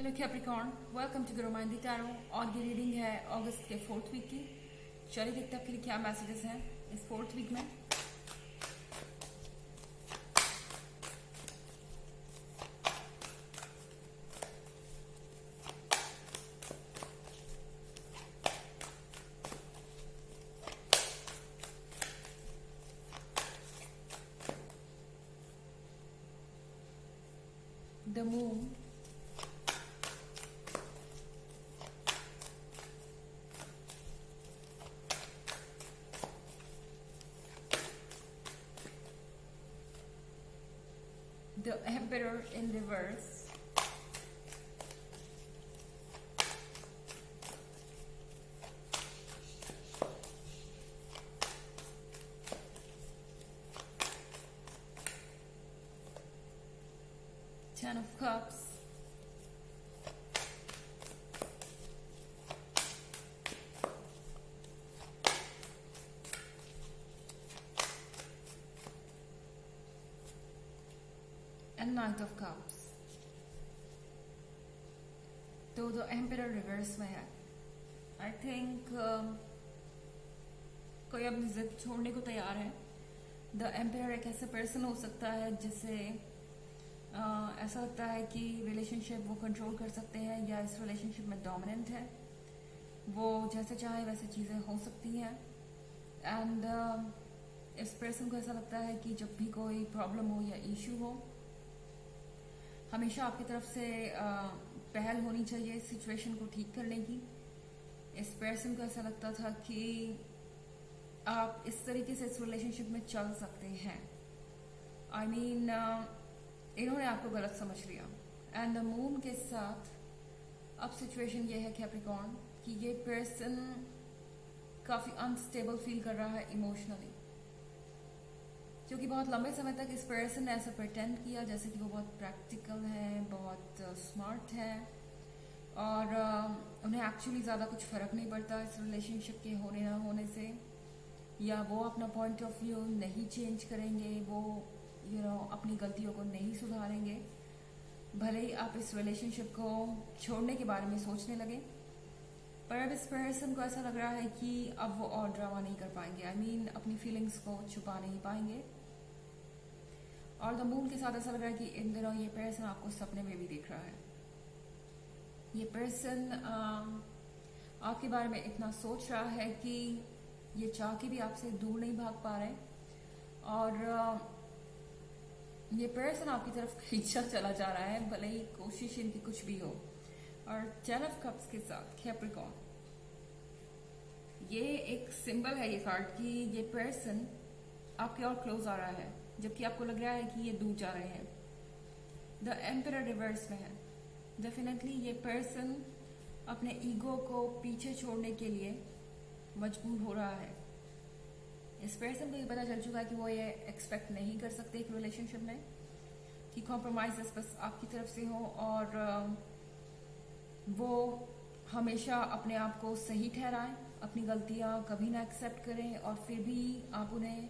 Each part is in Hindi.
Hello Capricorn, welcome to Gurumaindi tarot. और ये रीडिंग है अगस्त के 4th वीक की। चलिए देखते हैं आपके लिए क्या मैसेजेस हैं इस 4th वीक में। The moon, the Emperor in reverse, Ten of Cups, and Knight of Cups। तो द एम्परर रिवर्स में है। आई थिंक कोई अपनी जिद छोड़ने को तैयार है। द एम्परर एक ऐसा पर्सन हो सकता है जिसे ऐसा लगता है कि रिलेशनशिप वो कंट्रोल कर सकते हैं या इस रिलेशनशिप में डोमिनेंट है। वो जैसे चाहे वैसे चीज़ें हो सकती हैं। एंड इस पर्सन को ऐसा लगता है कि जब भी कोई प्रॉब्लम हो या इशू हो, हमेशा आपकी तरफ से पहल होनी चाहिए सिचुएशन को ठीक करने की। इस पर्सन को ऐसा लगता था कि आप इस तरीके से इस रिलेशनशिप में चल सकते हैं। आई मीन इन्होंने आपको गलत समझ लिया। एंड द मून के साथ अब सिचुएशन ये है कैप्रिकॉर्न कि ये पर्सन काफी अनस्टेबल फील कर रहा है इमोशनली, क्योंकि बहुत लंबे समय तक इस पर्सन ने ऐसा प्रिटेंड किया जैसे कि वो बहुत प्रैक्टिकल है, बहुत स्मार्ट है और उन्हें एक्चुअली ज़्यादा कुछ फ़र्क नहीं पड़ता इस रिलेशनशिप के होने ना होने से, या वो अपना पॉइंट ऑफ व्यू नहीं चेंज करेंगे, वो अपनी गलतियों को नहीं सुधारेंगे, भले ही आप इस रिलेशनशिप को छोड़ने के बारे में सोचने लगे। पर अब इस पर्सन को ऐसा लग रहा है कि अब वो और ड्रामा नहीं कर पाएंगे। आई मीन अपनी फीलिंग्स को छुपा नहीं पाएंगे। और द मून के साथ ऐसा लग रहा है कि इन दिनों ये पर्सन आपको सपने में भी देख रहा है। ये पर्सन आपके बारे में इतना सोच रहा है कि ये चाह के भी आपसे दूर नहीं भाग पा रहे, और ये पर्सन आपकी तरफ खींचा चला जा रहा है, भले ही कोशिश इनकी कुछ भी हो। और 10 ऑफ कप्स के साथ कैप्रिकॉर्न, ये एक सिंबल है ये कार्ड कि ये पर्सन आपके और क्लोज आ रहा है, जबकि आपको लग रहा है कि ये दूर जा रहे हैं। द एम्परर रिवर्स में है। डेफिनेटली ये पर्सन अपने ईगो को पीछे छोड़ने के लिए मजबूर हो रहा है। इस पर्सन को ये पता चल चुका है कि वो ये एक्सपेक्ट नहीं कर सकते एक रिलेशनशिप में कि कॉम्प्रोमाइजेस बस आपकी तरफ से हो, और वो हमेशा अपने आप को सही ठहराएं, अपनी गलतियां कभी ना एक्सेप्ट करें, और फिर भी आप उन्हें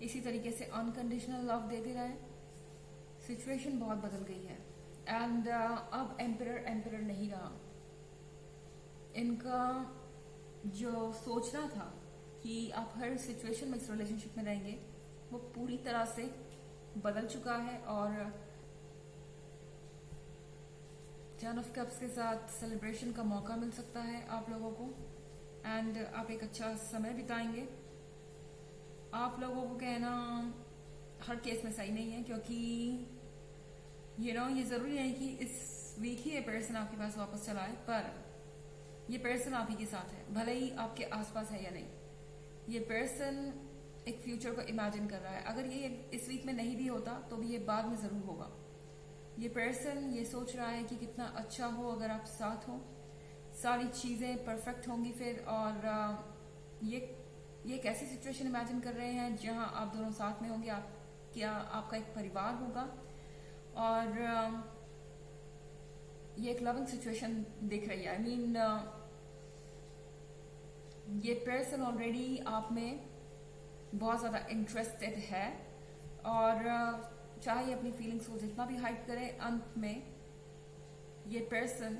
इसी तरीके से अनकंडीशनल लव देते रहें। सिचुएशन बहुत बदल गई है। एंड अब एम्परर नहीं रहा। इनका जो सोचना था कि आप हर सिचुएशन में इस रिलेशनशिप में रहेंगे, वो पूरी तरह से बदल चुका है। और 10 ऑफ कप्स के साथ सेलिब्रेशन का मौका मिल सकता है आप लोगों को, एंड आप एक अच्छा समय बिताएंगे। आप लोगों को कहना हर केस में सही नहीं है, क्योंकि ये जरूरी नहीं कि इस वीक ही ये पर्सन आपके पास वापस चला आए, पर ये पर्सन आप ही के साथ है, भले ही आपके आसपास है या नहीं। ये पर्सन एक फ्यूचर को इमेजिन कर रहा है। अगर ये इस वीक में नहीं भी होता तो भी ये बाद में जरूर होगा। ये पर्सन ये सोच रहा है कि कितना अच्छा हो अगर आप साथ हो, सारी चीजें परफेक्ट होंगी फिर। और ये एक ऐसी सिचुएशन इमेजिन कर रहे हैं जहां आप दोनों साथ में होंगे, आपका एक परिवार होगा, और ये एक लविंग सिचुएशन दिख रही है। आई मीन ये पर्सन ऑलरेडी आप में बहुत ज़्यादा इंटरेस्टेड है, और चाहे अपनी फीलिंग्स को जितना भी हाइड करे, अंत में ये पर्सन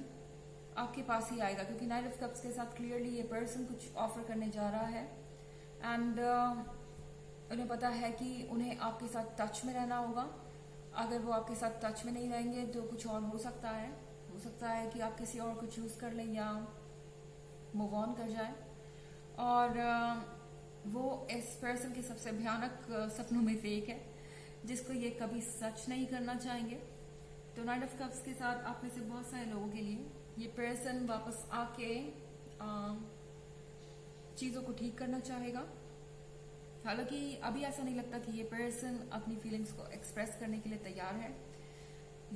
आपके पास ही आएगा, क्योंकि नाइट ऑफ कप्स के साथ क्लियरली ये पर्सन कुछ ऑफर करने जा रहा है एंड उन्हें पता है कि उन्हें आपके साथ टच में रहना होगा। अगर वो आपके साथ टच में नहीं रहेंगे तो कुछ और हो सकता है। हो सकता है कि आप किसी और को चूज कर लें या मूव ऑन कर जाए। और वो इस पर्सन के सबसे भयानक सपनों में से एक है, जिसको ये कभी सच नहीं करना चाहेंगे। तो नाइट ऑफ कप्स के साथ आप में से बहुत सारे लोगों के लिए ये पर्सन वापस आके चीज़ों को ठीक करना चाहेगा। हालांकि अभी ऐसा नहीं लगता कि ये पर्सन अपनी फीलिंग्स को एक्सप्रेस करने के लिए तैयार है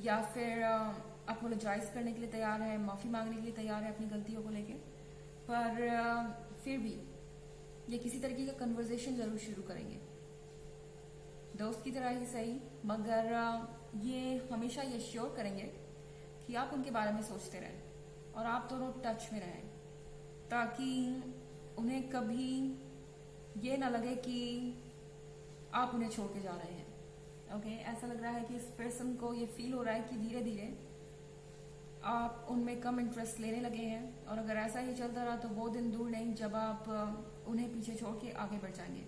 या फिर अपोलोजाइज करने के लिए तैयार है, माफ़ी मांगने के लिए तैयार है अपनी गलतियों को लेके। पर फिर भी ये किसी तरीके का कन्वर्सेशन जरूर शुरू करेंगे, दोस्त की तरह ही सही, मगर ये हमेशा ये श्योर करेंगे कि आप उनके बारे में सोचते रहें और आप दोनों टच में रहें, ताकि उन्हें कभी ये ना लगे कि आप उन्हें छोड़ के जा रहे हैं। ओके, ऐसा लग रहा है कि इस पर्सन को ये फील हो रहा है कि धीरे धीरे आप उनमें कम इंटरेस्ट लेने लगे हैं, और अगर ऐसा ही चलता रहा तो वो दिन दूर नहीं जब आप उन्हें पीछे छोड़ के आगे बढ़ जाएंगे।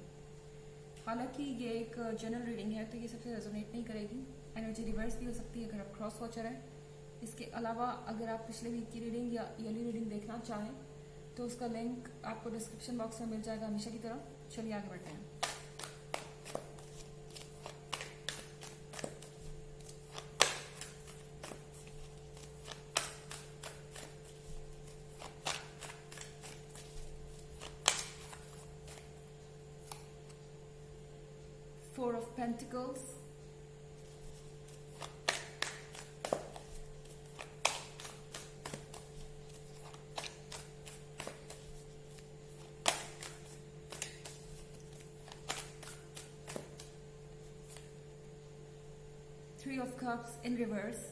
हालांकि ये एक जनरल रीडिंग है तो ये सबसे रेजोनेट नहीं करेगी, एनर्जी रिवर्स भी हो सकती है अगर आप क्रॉस वॉचर हैं। इसके अलावा अगर आप पिछले वीक की रीडिंग या ईयरली रीडिंग देखना चाहें तो उसका लिंक आपको डिस्क्रिप्शन बॉक्स में मिल जाएगा हमेशा की तरह। चलिए आगे बढ़ते हैं। Four of Pentacles, Three of Cups in reverse,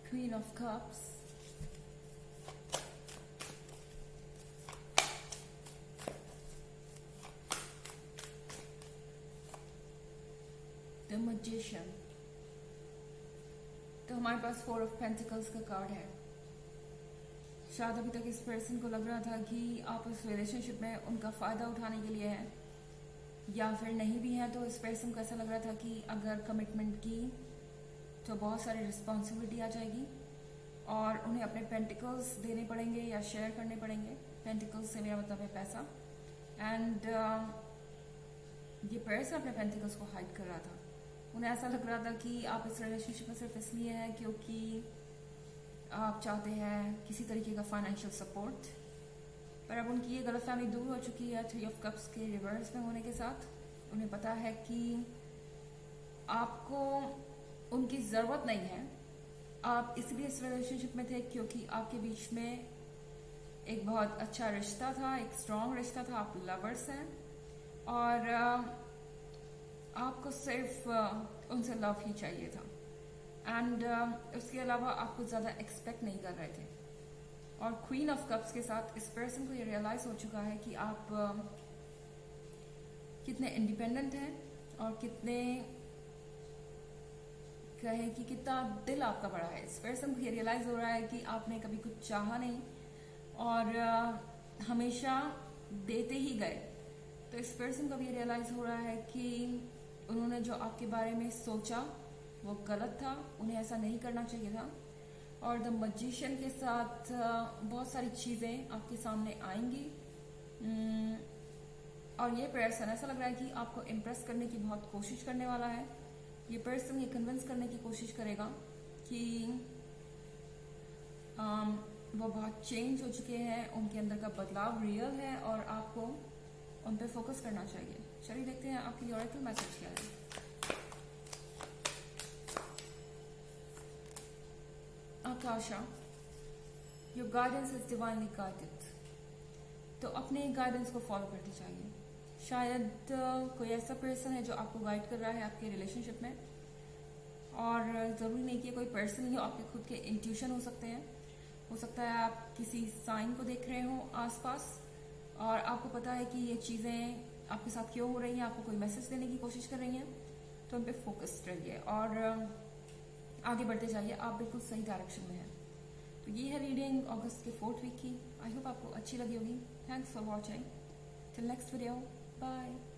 Queen of Cups, The Magician। तो हमारे पास फोर ऑफ पेंटिकल्स का कार्ड है। शायद अभी तक इस पर्सन को लग रहा था कि आप इस रिलेशनशिप में उनका फ़ायदा उठाने के लिए हैं, या फिर नहीं भी हैं तो इस पर्सन को ऐसा लग रहा था कि अगर कमिटमेंट की तो बहुत सारी रिस्पॉन्सिबिलिटी आ जाएगी और उन्हें अपने पेंटिकल्स देने पड़ेंगे या शेयर करने पड़ेंगे। पेंटिकल्स से मेरा मतलब है पैसा। एंड ये पर्सन अपने पेंटिकल्स को हाइड कर रहा था। उन्हें ऐसा लग रहा था कि आप इस रिलेशनशिप में सिर्फ इसलिए हैं क्योंकि आप चाहते हैं किसी तरीके का फाइनेंशियल सपोर्ट, पर अब उनकी ये गलतफहमी दूर हो चुकी है थ्री ऑफ कप्स के रिवर्स में होने के साथ। उन्हें पता है कि आपको उनकी ज़रूरत नहीं है। आप इसलिए इस रिलेशनशिप में थे क्योंकि आपके बीच में एक बहुत अच्छा रिश्ता था, एक स्ट्रॉन्ग रिश्ता था, आप लवर्स हैं और आपको सिर्फ उनसे लव ही चाहिए था। एंड उसके अलावा आप कुछ ज़्यादा एक्सपेक्ट नहीं कर रहे थे। और क्वीन ऑफ कप्स के साथ इस पर्सन को ये रियलाइज हो चुका है कि आप कितने इंडिपेंडेंट हैं और कितने कहे कि कितना दिल आपका बड़ा है। इस पर्सन को ये रियलाइज हो रहा है कि आपने कभी कुछ चाहा नहीं और हमेशा देते ही गए। तो इस पर्सन को भी ये रियलाइज हो रहा है कि उन्होंने जो आपके बारे में सोचा वो गलत था, उन्हें ऐसा नहीं करना चाहिए था। और द मैजिशियन के साथ बहुत सारी चीज़ें आपके सामने आएंगी और ये पर्सन ऐसा लग रहा है कि आपको इम्प्रेस करने की बहुत कोशिश करने वाला है। ये पर्सन ये कन्विंस करने की कोशिश करेगा कि वो बहुत चेंज हो चुके हैं, उनके अंदर का बदलाव रियल है और आपको उन पे फोकस करना चाहिए। चलिए देखते हैं आपके लिए ऑरेकल मैसेज क्या है। Akasha, your guidance is divinely guided. तो अपने गाइडेंस को फॉलो करते चाहिए। शायद कोई ऐसा पर्सन है जो आपको गाइड कर रहा है आपके रिलेशनशिप में, और ज़रूरी नहीं कि कोई पर्सन ही, आपके खुद के इंट्यूशन हो सकते हैं। हो सकता है आप किसी साइन को देख रहे हो आसपास और आपको पता है कि ये चीज़ें आपके साथ क्यों हो रही हैं, आपको कोई मैसेज देने की कोशिश कर रही हैं, तो उन पर फोकस्ड रहिए और आगे बढ़ते जाइए। आप बिल्कुल सही डायरेक्शन में हैं। तो ये है रीडिंग अगस्त के 4th वीक की। आई होप आपको अच्छी लगी होगी। Thanks for watching. Till next video, bye.